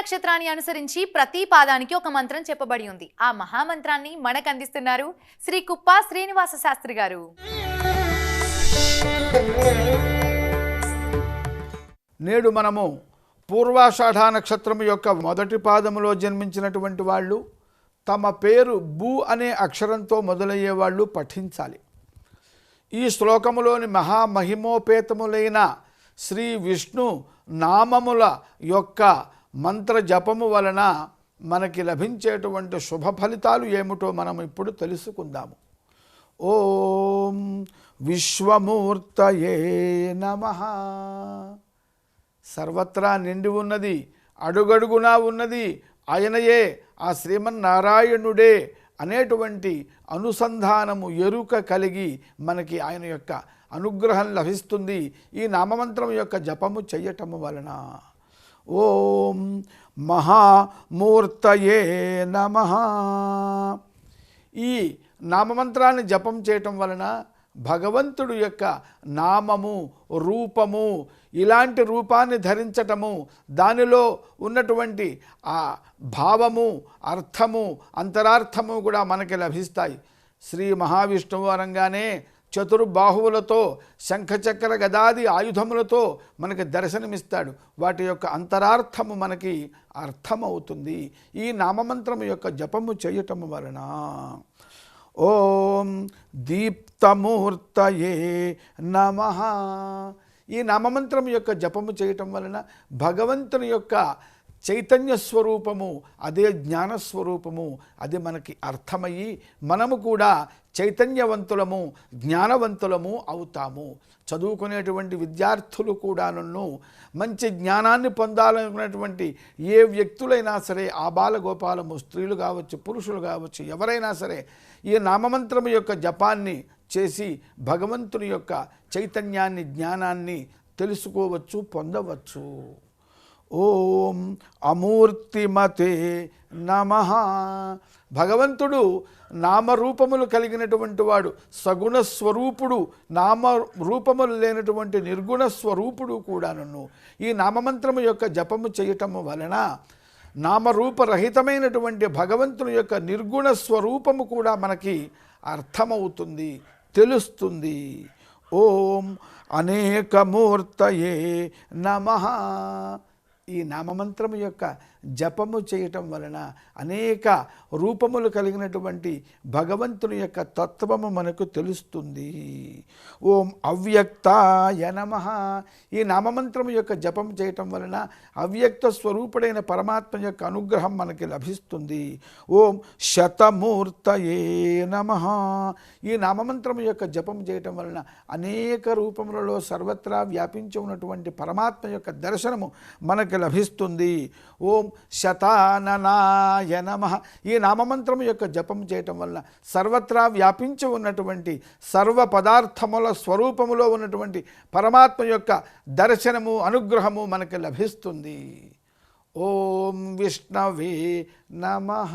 నక్షత్రాన్ని అనుసరించి ప్రతి పాదానికి ఒక మంత్రం చెప్పబడి ఉంది. ఆ మహామంత్రాన్ని మనకు అందిస్తున్నారు శ్రీ కుప్ప శ్రీనివాస శాస్త్రి గారు. నేడు మనము పూర్వాషాఢ నక్షత్రం యొక్క మొదటి పాదములో జన్మించినటువంటి వాళ్ళు తమ పేరు బు అనే అక్షరంతో మొదలయ్యే వాళ్ళు పఠించాలి. ఈ శ్లోకములోని మహామహిమోపేతములైన శ్రీ విష్ణు నామముల యొక్క మంత్ర జపము వలన మనకి లభించేటువంటి శుభ ఫలితాలు ఏమిటో మనం ఇప్పుడు తెలుసుకుందాము. ఓం విశ్వమూర్తయే నమః. సర్వత్రా నిండి ఉన్నది, అడుగడుగునా ఉన్నది ఆయనయే, ఆ శ్రీమన్నారాయణుడే అనేటువంటి అనుసంధానము ఎరుక కలిగి మనకి ఆయన యొక్క అనుగ్రహం లభిస్తుంది ఈ నామమంత్రం యొక్క జపము చెయ్యటము వలన. ఓం మహామూర్తయే నమః. ఈ నామమంత్రాన్ని జపం చేయటం వలన భగవంతుడు యొక్క నామము, రూపము, ఇలాంటి రూపాన్ని ధరించటము, దానిలో ఉన్నటువంటి ఆ భావము, అర్థము, అంతరార్థము కూడా మనకి లభిస్తాయి. శ్రీ మహావిష్ణువు అనగానే చతుర్బాహువులతో శంఖచక్ర గదాది ఆయుధములతో మనకి దర్శనమిస్తాడు. వాటి యొక్క అంతరార్థము మనకి అర్థమవుతుంది ఈ నామమంత్రము యొక్క జపము చేయటము వలన. ఓం దీప్తమూర్తయే నమః. ఈ నామమంత్రం యొక్క జపము చేయటం వలన భగవంతుని యొక్క చైతన్య స్వరూపము, అదే జ్ఞానస్వరూపము, అది మనకి అర్థమయ్యి మనము కూడా చైతన్యవంతులము, జ్ఞానవంతులము అవుతాము. చదువుకునేటువంటి విద్యార్థులు కూడాను మంచి జ్ఞానాన్ని పొందాలనుకున్నటువంటి ఏ వ్యక్తులైనా సరే, ఆబాల గోపాలము, స్త్రీలు కావచ్చు, పురుషులు కావచ్చు, ఎవరైనా సరే ఈ నామమంత్రము యొక్క జపాన్ని చేసి భగవంతుని యొక్క చైతన్యాన్ని, జ్ఞానాన్ని తెలుసుకోవచ్చు, పొందవచ్చు. ఓం అమూర్తిమతే నమః. భగవంతుడు నామరూపములు కలిగినటువంటి వాడు, సగుణ స్వరూపుడు, నామరూపములు లేనటువంటి నిర్గుణ స్వరూపుడు కూడాను. ఈ నామమంత్రము యొక్క జపము చేయటము వలన నామరూపరహితమైనటువంటి భగవంతుని యొక్క నిర్గుణ స్వరూపము కూడా మనకి అర్థమవుతుంది, తెలుస్తుంది. ఓం అనేకమూర్తయే నమః. ఈ నామమంత్రము యొక్క జపము చేయటం వలన అనేక రూపములు కలిగినటువంటి భగవంతుని యొక్క తత్వము మనకు తెలుస్తుంది. ఓం అవ్యక్తాయ నమః. ఈ నామమంత్రము యొక్క జపం చేయటం వలన అవ్యక్త స్వరూపుడైన పరమాత్మ యొక్క అనుగ్రహం మనకి లభిస్తుంది. ఓం శతమూర్తయే నమః. ఈ నామమంత్రము యొక్క జపం చేయటం వలన అనేక రూపములలో సర్వత్రా వ్యాపించి ఉన్నటువంటి పరమాత్మ యొక్క దర్శనము మనకు లభిస్తుంది. ఓం శతాననాయ నమః. ఈ నామమంత్రం యొక్క జపం చేయటం వలన సర్వత్రా వ్యాపించి ఉన్నటువంటి సర్వ పదార్థముల స్వరూపములో ఉన్నటువంటి పరమాత్మ యొక్క దర్శనము, అనుగ్రహము మనకు లభిస్తుంది. ఓం విష్ణవే నమః.